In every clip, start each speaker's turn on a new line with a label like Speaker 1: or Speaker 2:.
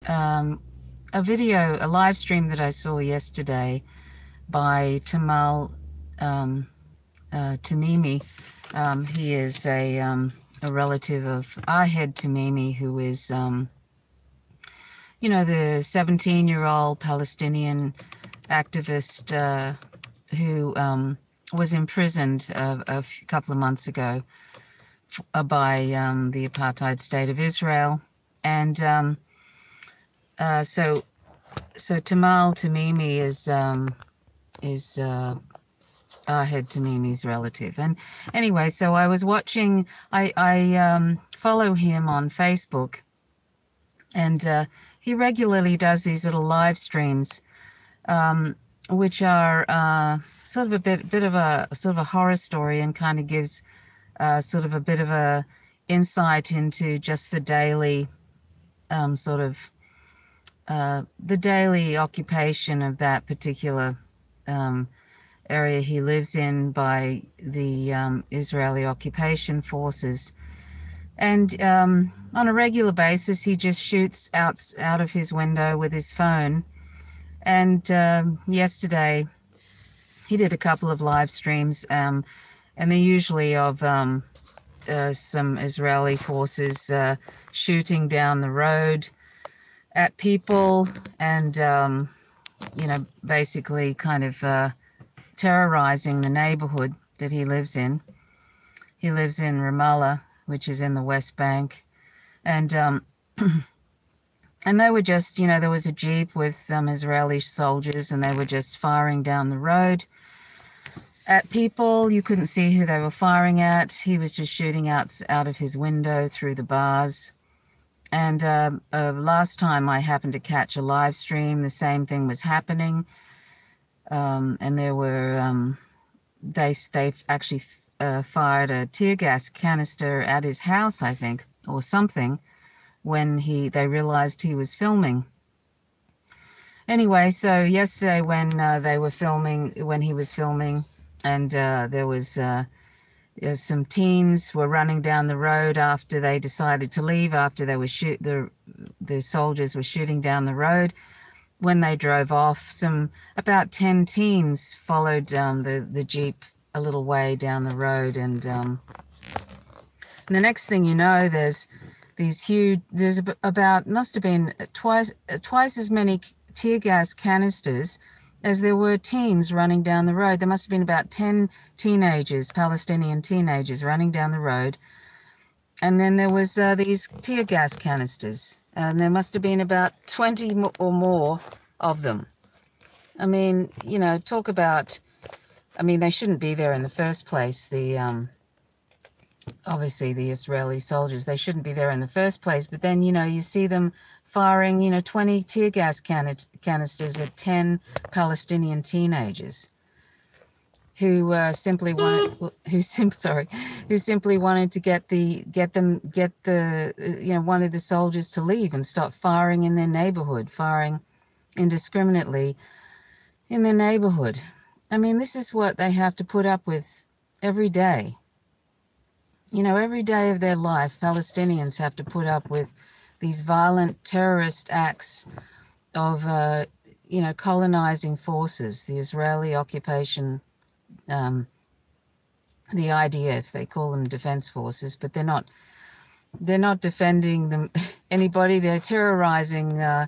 Speaker 1: a live stream that I saw yesterday by Tamimi. He is a relative of Ahed Tamimi, who is, the 17-year-old Palestinian activist who was imprisoned a couple of months ago by the apartheid state of Israel. And so Tamal Tamimi is Ahed Tamimi's relative. And anyway, so I was watching. I follow him on Facebook, and he regularly does these little live streams, which are sort of a bit of a sort of a horror story, and kind of gives sort of a bit of a insight into just the daily the daily occupation of that particular area he lives in by the Israeli occupation forces. And on a regular basis, he just shoots out of his window with his phone. And yesterday, he did a couple of live streams, and they're usually of some Israeli forces shooting down the road at people, and basically kind of terrorizing the neighborhood that he lives in. He lives in Ramallah, which is in the West Bank, and they were just, there was a jeep with some Israeli soldiers, and they were just firing down the road at people. You couldn't see who they were firing at. He was just shooting out of his window through the bars. And last time I happened to catch a live stream, the same thing was happening. And there were, they actually fired a tear gas canister at his house, I think, or something, when they realized he was filming. Anyway, so yesterday when he was filming, and there was some teens were running down the road after they decided to leave, after they were the soldiers were shooting down the road. When they drove off, about 10 teens followed the jeep a little way down the road, and the next thing you know, there's about, must have been twice as many tear gas canisters as there were teens running down the road. There must have been about 10 teenagers, Palestinian teenagers, running down the road. And then there was these tear gas canisters, and there must have been about 20 or more of them. I mean, talk about, they shouldn't be there in the first place. Obviously the Israeli soldiers, they shouldn't be there in the first place. But then, you see them firing, 20 tear gas canisters at 10 Palestinian teenagers who simply wanted to wanted the soldiers to leave and stop firing in their neighborhood, firing indiscriminately in their neighborhood. This is what they have to put up with every day. Every day of their life, Palestinians have to put up with these violent terrorist acts of, colonizing forces, the Israeli occupation, the IDF, they call them defense forces, but they're not defending anybody. They're terrorizing and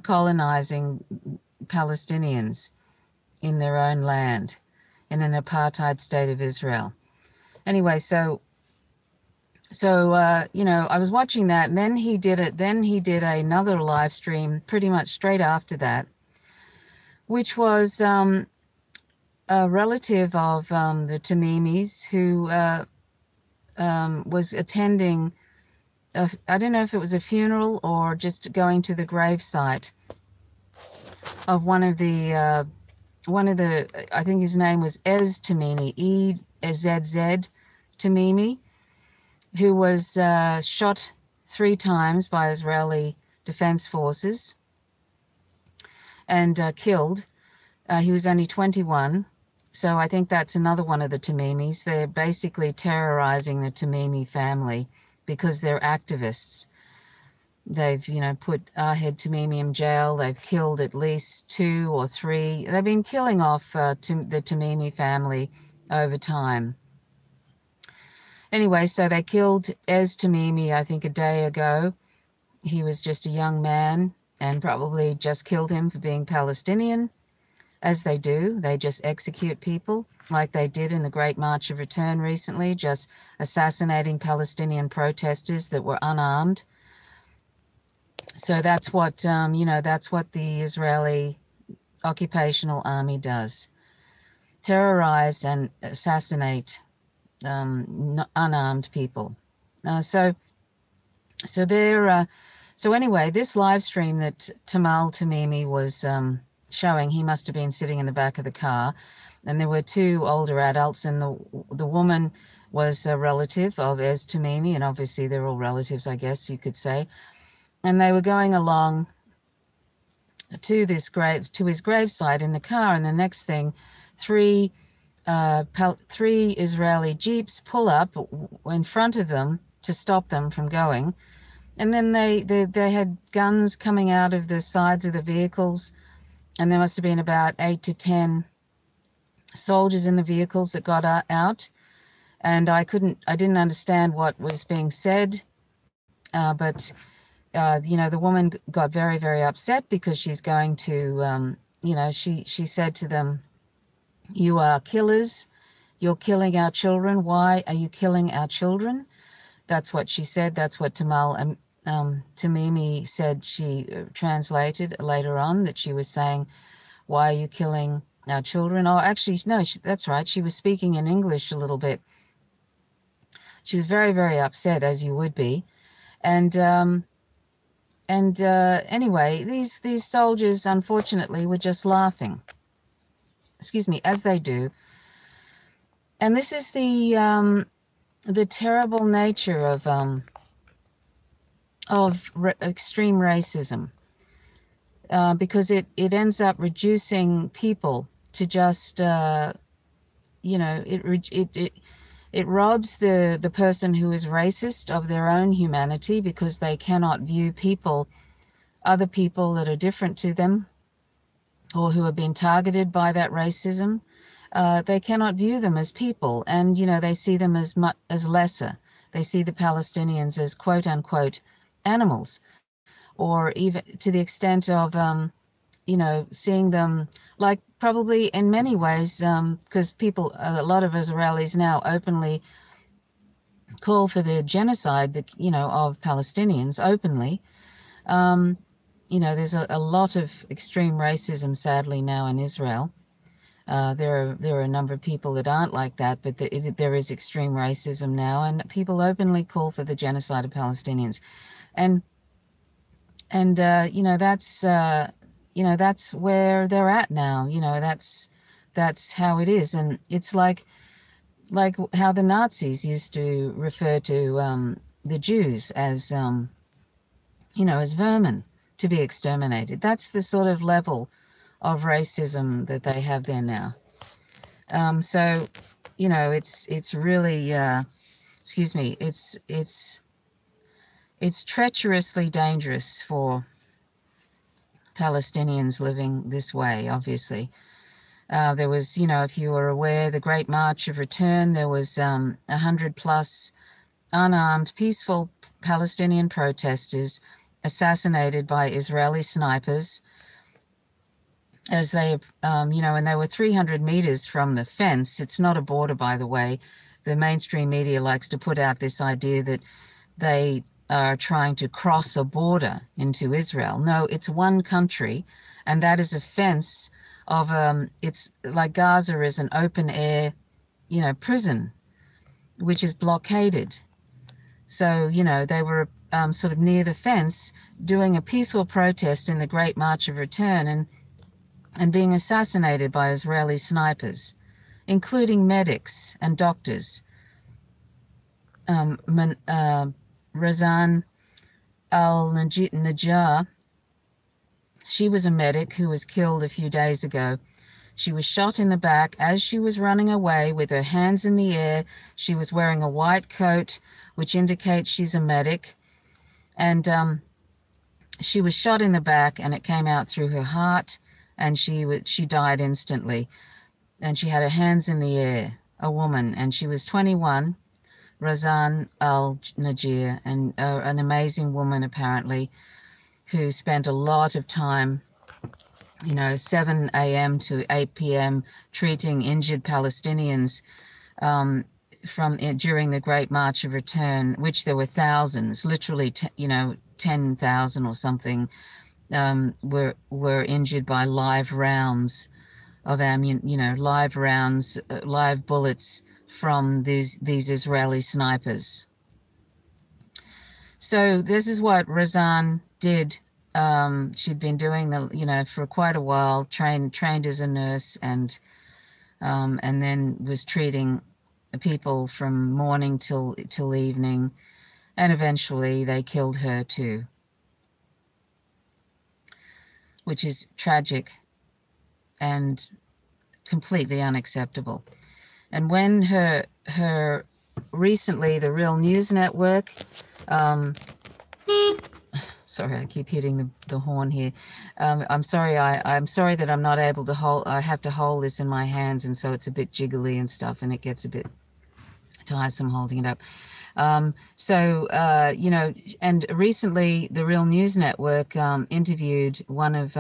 Speaker 1: colonizing Palestinians in their own land, in an apartheid state of Israel. Anyway, so I was watching that, and then he did another live stream pretty much straight after that, which was a relative of the Tamimis who was attending, I don't know if it was a funeral or just going to the gravesite of one of the, I think his name was Ezz Tamimi, Ezz Tamimi, who was shot 3 times by Israeli defense forces and killed. He was only 21. So I think that's another one of the Tamimis. They're basically terrorizing the Tamimi family because they're activists. They've, put Ahed Tamimi in jail. They've killed at least 2 or 3. They've been killing off the Tamimi family over time. Anyway, so they killed Ezz Tamimi, I think, a day ago. He was just a young man, and probably just killed him for being Palestinian, as they do. They just execute people like they did in the Great March of Return recently, just assassinating Palestinian protesters that were unarmed. So that's what, that's what the Israeli occupational army does. Terrorize and assassinate unarmed people. So anyway, this live stream that Tamal Tamimi was showing, he must have been sitting in the back of the car, and there were 2 older adults, and the woman was a relative of Ezz Tamimi, and obviously they're all relatives, I guess you could say. And they were going along to his graveside in the car, and the next thing, 3 Israeli jeeps pull up in front of them to stop them from going, and then they had guns coming out of the sides of the vehicles, and there must have been about 8 to 10 soldiers in the vehicles that got out, and I didn't understand what was being said, but the woman got very, very upset because she's going to, she said to them, "You are killers. You're killing our children. Why are you killing our children?" That's what she said. That's what Tamal Tamimi said. She translated later on that she was saying, "Why are you killing our children?" Oh, actually, no, that's right. She was speaking in English a little bit. She was very, very upset, as you would be. And anyway, these soldiers, unfortunately, were just laughing. Excuse me, as they do. And this is the terrible nature of extreme racism, because it ends up reducing people to just it robs the person who is racist of their own humanity, because they cannot view other people that are different to them, or who have been targeted by that racism. They cannot view them as people, and they see them as lesser. They see the Palestinians as quote unquote animals, or even to the extent of seeing them like, probably in many ways, because a lot of Israelis now openly call for the genocide of Palestinians openly. There's a lot of extreme racism, sadly, now in Israel. There are a number of people that aren't like that, but there is extreme racism now, and people openly call for the genocide of Palestinians, and that's where they're at now. That's how it is, and it's like how the Nazis used to refer to the Jews as as vermin to be exterminated. That's the sort of level of racism that they have there now. So it's really excuse me, it's treacherously dangerous for Palestinians living this way, obviously. There was, if you were aware, the Great March of Return, there was 100 plus unarmed, peaceful Palestinian protesters assassinated by Israeli snipers as they, and they were 300 meters from the fence. It's not a border, by the way. The mainstream media likes to put out this idea that they are trying to cross a border into Israel. No, it's one country, and that is a fence of, it's like Gaza is an open air, prison, which is blockaded. So, they were sort of near the fence doing a peaceful protest in the Great March of Return, and being assassinated by Israeli snipers, including medics and doctors. Razan Al-Najjar, she was a medic who was killed a few days ago. She was shot in the back as she was running away with her hands in the air. She was wearing a white coat, which indicates she's a medic. And She was shot in the back, and it came out through her heart, and she died instantly. And she had her hands in the air, a woman, and she was 21, Razan al-Najir, and an amazing woman apparently, who spent a lot of time, 7 a.m. to 8 p.m. treating injured Palestinians during the Great March of Return, which there were thousands, literally, 10,000 or something, were injured by live rounds of live bullets from these Israeli snipers. So this is what Razan did. She'd been doing for quite a while, trained as a nurse, and then was treating people from morning till evening, and eventually they killed her too, which is tragic and completely unacceptable. And when her recently, the Real News Network, sorry, I keep hitting the horn here. I'm sorry that I'm not able to hold. I have to hold this in my hands, and so it's a bit jiggly and stuff, and it gets a bit tiresome holding it up. And recently the Real News Network interviewed one of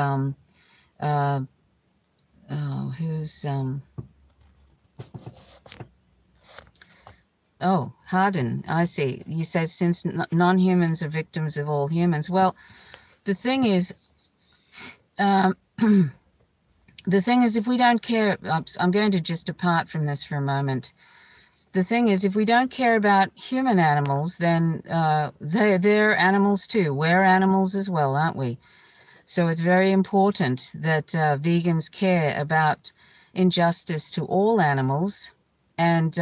Speaker 1: Hardin, I see. You said since non-humans are victims of all humans. Well, the thing is, if we don't care, I'm going to just depart from this for a moment. The thing is, if we don't care about human animals, then they're animals too. We're animals as well, aren't we? So it's very important that vegans care about injustice to all animals, and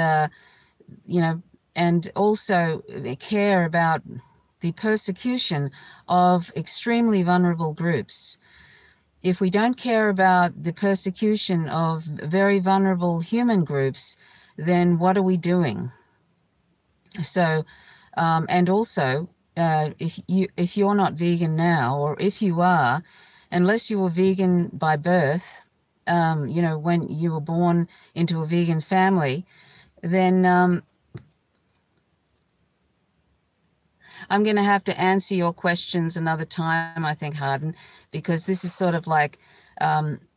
Speaker 1: and also care about the persecution of extremely vulnerable groups. If we don't care about the persecution of very vulnerable human groups, then what are we doing? So, and also, if you're not vegan now, or if you are, unless you were vegan by birth, when you were born into a vegan family, then I'm going to have to answer your questions another time, I think, Hardin, because this is sort of like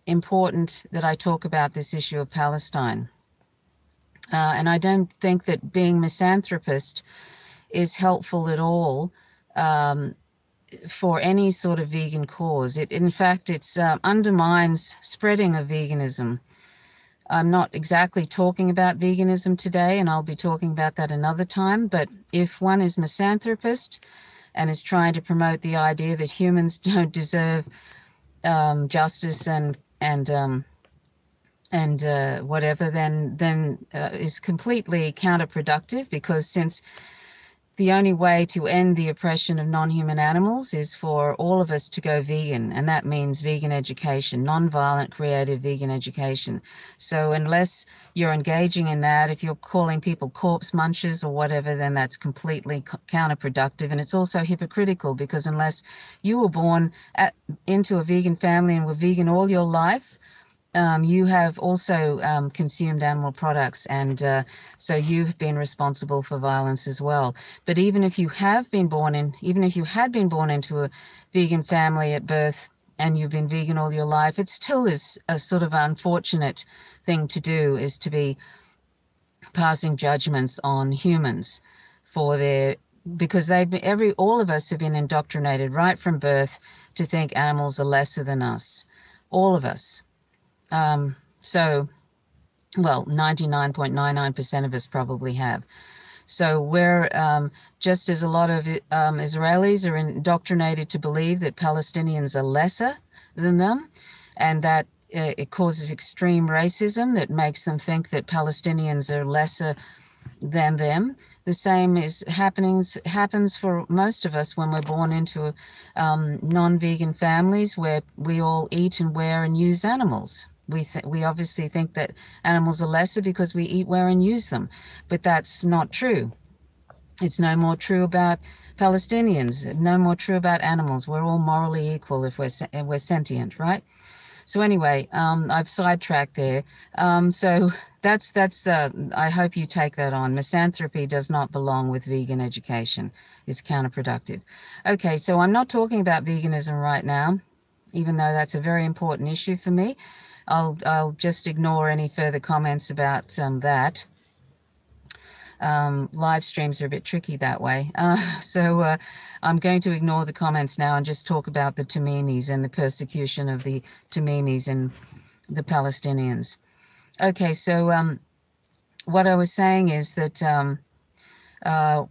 Speaker 1: important that I talk about this issue of Palestine. And I don't think that being misanthropist is helpful at all for any sort of vegan cause. In fact, it undermines spreading of veganism. I'm not exactly talking about veganism today, and I'll be talking about that another time, but if one is misanthropist and is trying to promote the idea that humans don't deserve justice and whatever, then is completely counterproductive, because since the only way to end the oppression of non-human animals is for all of us to go vegan, and that means vegan education, non-violent, creative vegan education. So unless you're engaging in that, if you're calling people corpse munchers or whatever, then that's completely counterproductive, and it's also hypocritical, because unless you were born into a vegan family and were vegan all your life, you have also consumed animal products, and so you've been responsible for violence as well. But even if you had been born into a vegan family at birth and you've been vegan all your life, it still is a sort of unfortunate thing to do, is to be passing judgments on humans because all of us have been indoctrinated right from birth to think animals are lesser than us, all of us. 99.99% of us probably have. So we're, just as a lot of Israelis are indoctrinated to believe that Palestinians are lesser than them, and that it causes extreme racism that makes them think that Palestinians are lesser than them. The same happens for most of us when we're born into non-vegan families where we all eat and wear and use animals. We obviously think that animals are lesser because we eat, wear, and use them, but that's not true. It's no more true about Palestinians, no more true about animals. We're all morally equal if we're sentient, right? So anyway, I've sidetracked there. So that's I hope you take that on. Misanthropy does not belong with vegan education. It's counterproductive. Okay, so I'm not talking about veganism right now, even though that's a very important issue for me. I'll just ignore any further comments about that. Live streams are a bit tricky that way. So I'm going to ignore the comments now and just talk about the Tamimis and the persecution of the Tamimis and the Palestinians. Okay, so what I was saying is that I'll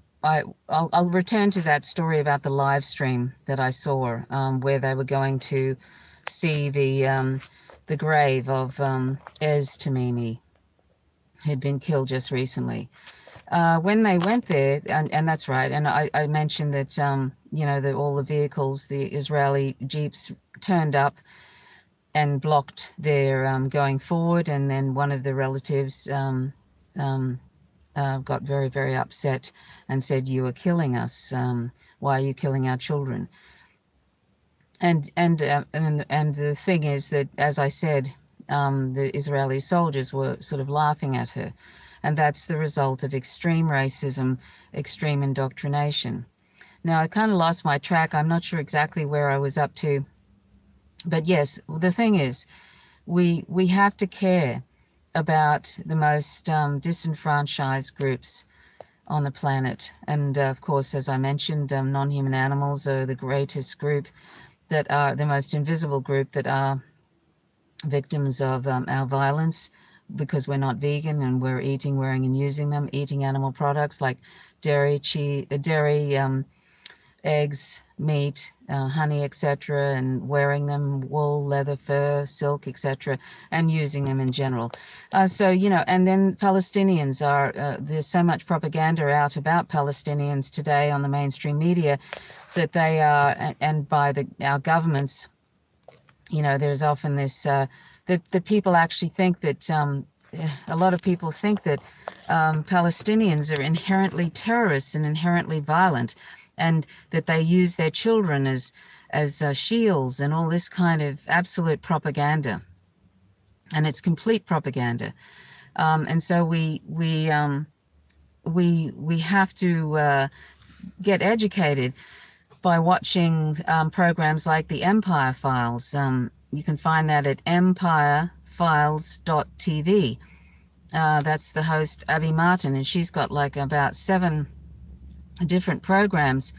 Speaker 1: return to that story about the live stream that I saw, where they were going to see the grave of Ezz Tamimi, who'd been killed just recently. When they went there, and that's right, and I mentioned that, all the vehicles, the Israeli jeeps turned up and blocked their going forward, and then one of the relatives got very, very upset and said, "You are killing us. Why are you killing our children?" And the thing is that, as I said, the Israeli soldiers were sort of laughing at her. And that's the result of extreme racism, extreme indoctrination. Now, I kind of lost my track. I'm not sure exactly where I was up to. But yes, the thing is, we have to care about the most disenfranchised groups on the planet. And of course, as I mentioned, non-human animals are the greatest group, that are the most invisible group, that are victims of our violence, because we're not vegan and we're eating, wearing, and using them, eating animal products like dairy, eggs, meat, honey, etc., and wearing them, wool, leather, fur, silk, etc., and using them in general. And then Palestinians are, there's so much propaganda out about Palestinians today on the mainstream media that they are, and by our governments, there's often this, that people actually think that, a lot of people think that Palestinians are inherently terrorists and inherently violent, and that they use their children as shields, and all this kind of absolute propaganda. And it's complete propaganda. And so we have to get educated by watching programs like the Empire Files. You can find that at empirefiles.tv. That's the host, Abby Martin, and she's got like about 7 different programs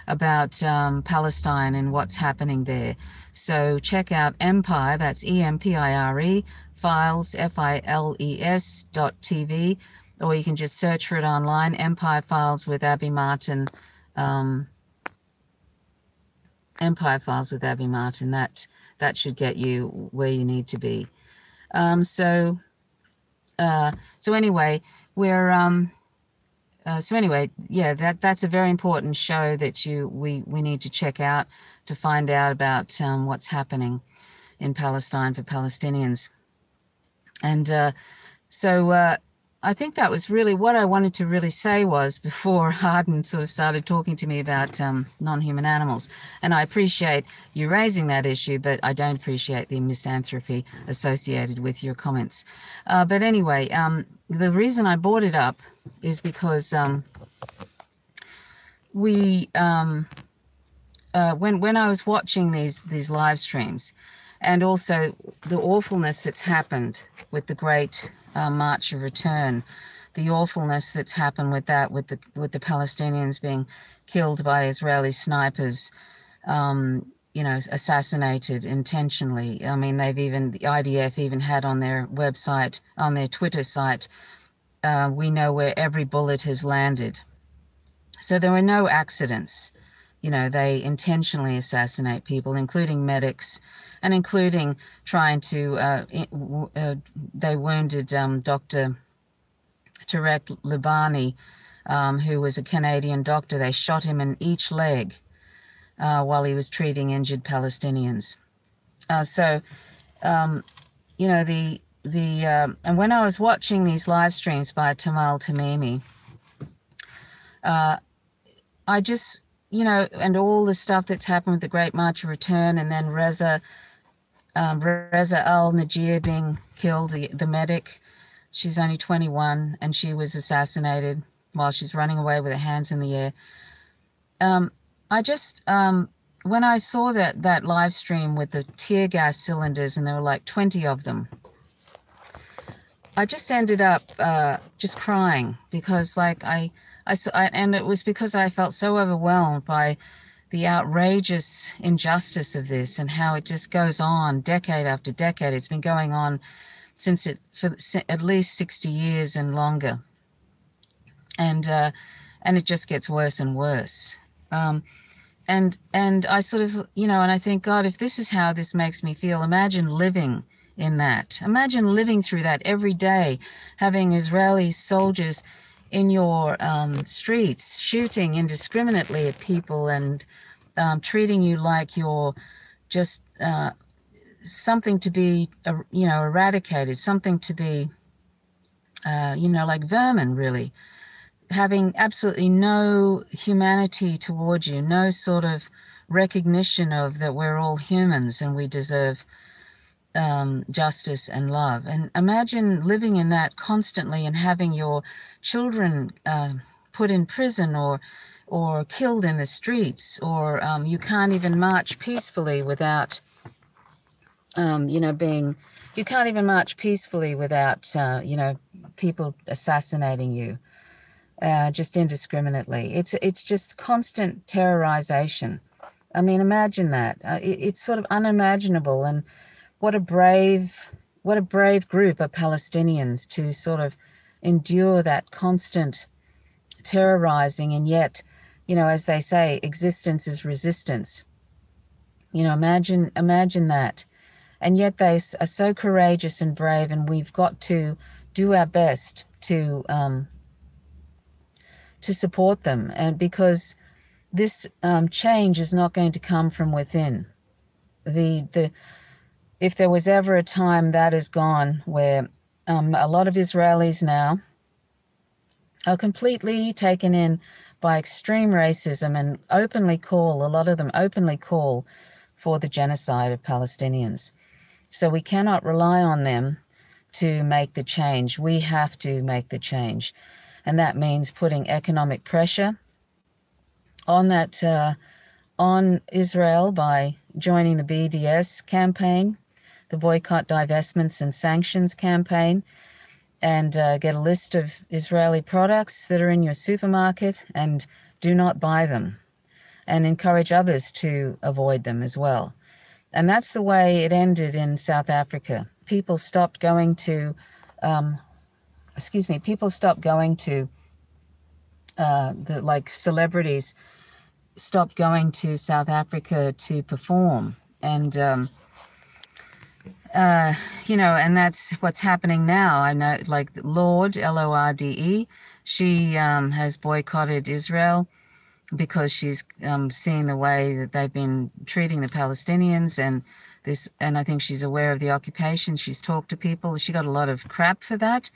Speaker 1: about Palestine and what's happening there. So check out Empire, that's EMPIRE, Files, FILES.tv, or you can just search for it online, Empire Files with Abby Martin. Empire Files with Abby Martin. That should get you where you need to be. So anyway, that's a very important show that we need to check out to find out about what's happening in Palestine for Palestinians. And I think that was really what I wanted to really say, was before Harden sort of started talking to me about non-human animals. And I appreciate you raising that issue, but I don't appreciate the misanthropy associated with your comments. But anyway, the reason I brought it up is because when I was watching these live streams, and also the awfulness that's happened with the Great March of Return, the awfulness that's happened with that, with the Palestinians being killed by Israeli snipers, assassinated intentionally. I mean, the IDF even had on their website, on their Twitter site, we know where every bullet has landed. So there were no accidents. They intentionally assassinate people, including medics, and including trying to, they wounded Dr. Tarek Libani, who was a Canadian doctor. They shot him in each leg while he was treating injured Palestinians. And when I was watching these live streams by Tamal Tamimi, I just, and all the stuff that's happened with the Great March of Return, and then Reza Al-Najir being killed, the medic. She's only 21, and she was assassinated while she's running away with her hands in the air. I just, when I saw that live stream with the tear gas cylinders, and there were like 20 of them, I just ended up just crying, because and it was because I felt so overwhelmed by the outrageous injustice of this, and how it just goes on decade after decade. It's been going on for at least 60 years and longer, and it just gets worse and worse. And I sort of, and I think, God, if this is how this makes me feel, imagine living in that. Imagine living through that every day, having Israeli soldiers in your streets shooting indiscriminately at people, and treating you like you're just something to be, eradicated, something to be, like vermin, really. Having absolutely no humanity towards you, no sort of recognition of that we're all humans and we deserve justice and love. And imagine living in that constantly, and having your children put in prison or killed in the streets, or you can't even march peacefully without, you can't even march peacefully without, people assassinating you. Just indiscriminately. It's just constant terrorization. I mean, imagine that. It's sort of unimaginable, and what a brave group of Palestinians to sort of endure that constant terrorizing, and yet, as they say, existence is resistance. Imagine that. And yet they are so courageous and brave, and we've got to do our best to support them, and because this change is not going to come from within. If there was ever a time, that is gone, where a lot of Israelis now are completely taken in by extreme racism, and a lot of them openly call for the genocide of Palestinians. So we cannot rely on them to make the change. We have to make the change. And that means putting economic pressure on Israel by joining the BDS campaign, the Boycott, Divestments and Sanctions campaign, and get a list of Israeli products that are in your supermarket and do not buy them, and encourage others to avoid them as well. And that's the way it ended in South Africa. People stopped going to celebrities stopped going to South Africa to perform, and and that's what's happening now. I know, like Lorde, Lorde, she has boycotted Israel because she's seeing the way that they've been treating the Palestinians, and I think she's aware of the occupation. She's talked to people. She got a lot of crap for that.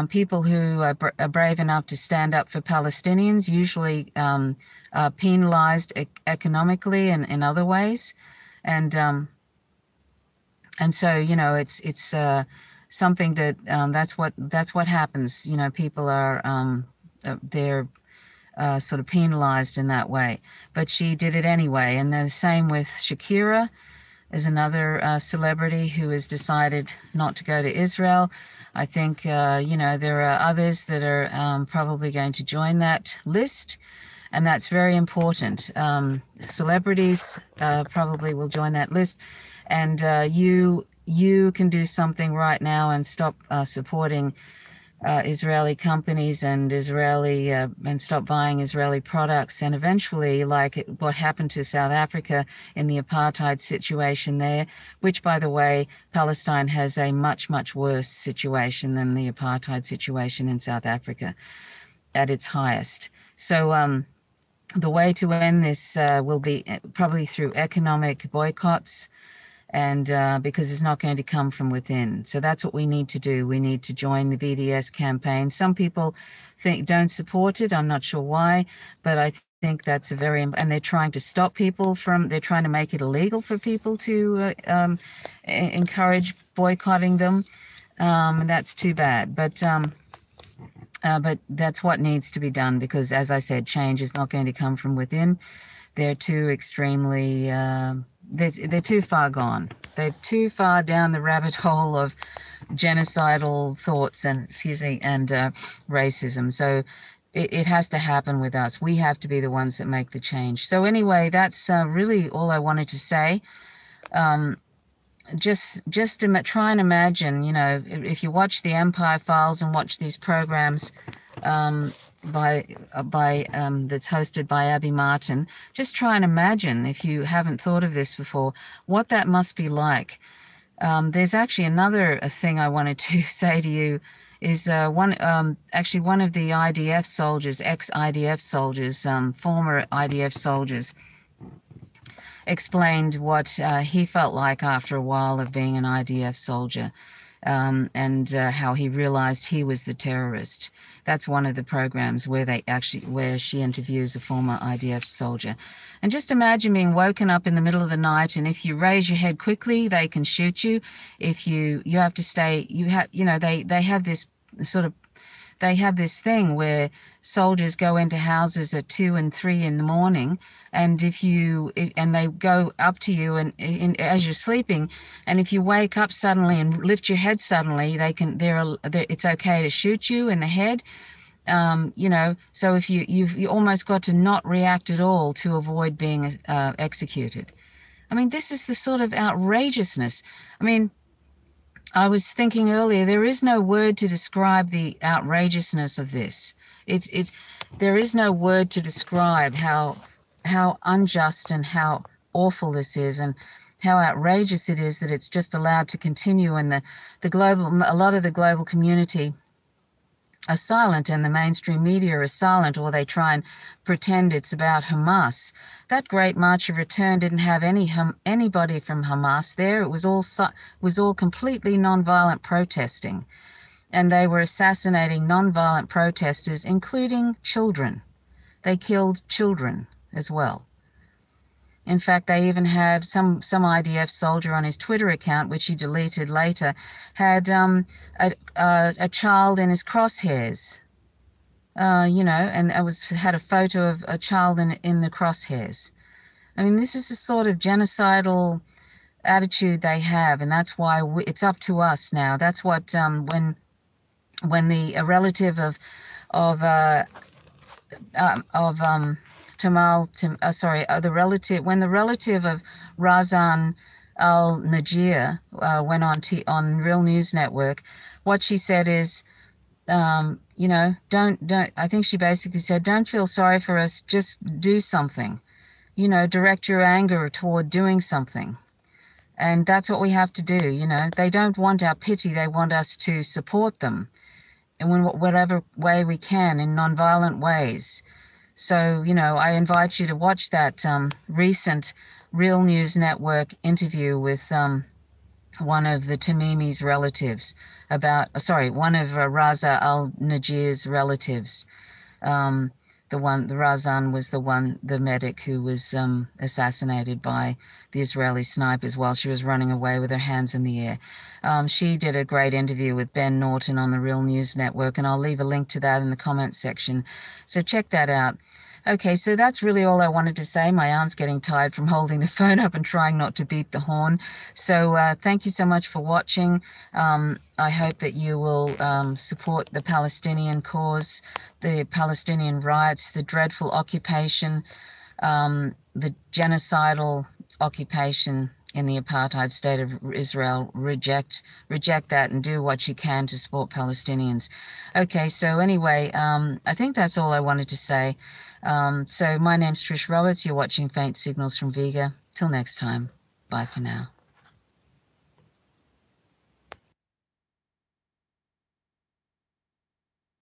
Speaker 1: People who are brave enough to stand up for Palestinians usually are penalized economically and in other ways, and so it's something that that's what happens. People are they're sort of penalized in that way. But she did it anyway, and the same with Shakira, is another celebrity who has decided not to go to Israel. I think, there are others that are probably going to join that list, and that's very important. Celebrities probably will join that list, and you can do something right now and stop supporting Israeli companies and and stop buying Israeli products. And eventually, like what happened to South Africa in the apartheid situation there, which, by the way, Palestine has a much, much worse situation than the apartheid situation in South Africa at its highest. So the way to end this will be probably through economic boycotts and because it's not going to come from within. So that's what we need to do. We need to join the BDS campaign. Some people don't support it. I'm not sure why, but I think that's and they're trying to stop people they're trying to make it illegal for people to encourage boycotting them. And that's too bad. But that's what needs to be done, because, as I said, change is not going to come from within. They're too extremely, they're too far gone. They're too far down the rabbit hole of genocidal thoughts and racism. So it has to happen with us. We have to be the ones that make the change. So anyway, that's really all I wanted to say. Just to try and imagine, if you watch the Empire Files and watch these programs that's hosted by Abby Martin, just try and imagine, if you haven't thought of this before, what that must be like. There's actually another thing I wanted to say to you, is one of the IDF soldiers, ex-IDF soldiers, former IDF soldiers, explained what he felt like after a while of being an IDF soldier, and how he realized he was the terrorist. That's one of the programs where she interviews a former IDF soldier. And just imagine being woken up in the middle of the night, and if you raise your head quickly, they can shoot you. If you have to stay, they have this they have this thing where soldiers go into houses at 2 and 3 in the morning, and they go up to you as you're sleeping, and if you wake up suddenly and lift your head suddenly, it's okay to shoot you in the head. So if you almost got to not react at all to avoid being executed. I mean, this is the sort of outrageousness. I mean, I was thinking earlier, there is no word to describe the outrageousness of this. There is no word to describe how unjust and how awful this is, and how outrageous it is that it's just allowed to continue, and a lot of the global community are silent, and the mainstream media are silent, or they try and pretend it's about Hamas. That Great March of Return didn't have anybody from Hamas there. It was all completely nonviolent protesting, and they were assassinating nonviolent protesters, including children. They killed children as well. In fact, they even had some IDF soldier on his Twitter account, which he deleted later, had a child in his crosshairs, and had a photo of a child in the crosshairs. I mean, this is the sort of genocidal attitude they have, and that's why it's up to us now. That's what when the relative of when the relative of Razan al-Najir went on Real News Network, what she said is, I think she basically said, don't feel sorry for us, just do something. Direct your anger toward doing something. And that's what we have to do. They don't want our pity, they want us to support them in whatever way we can, in nonviolent ways. So, I invite you to watch that recent Real News Network interview with one of the Tamimi's relatives one of Raza al-Najir's relatives. The Razan was the medic who was assassinated by the Israeli snipers while she was running away with her hands in the air. She did a great interview with Ben Norton on the Real News Network, and I'll leave a link to that in the comments section. So check that out. Okay, so that's really all I wanted to say. My arm's getting tired from holding the phone up and trying not to beep the horn. So thank you so much for watching. I hope that you will support the Palestinian cause, the Palestinian rights, the dreadful occupation, the genocidal occupation in the apartheid state of Israel. Reject that and do what you can to support Palestinians. Okay, so anyway, I think that's all I wanted to say. So my name's Trish Roberts. You're watching Faint Signals from Vega. Till next time. Bye for now.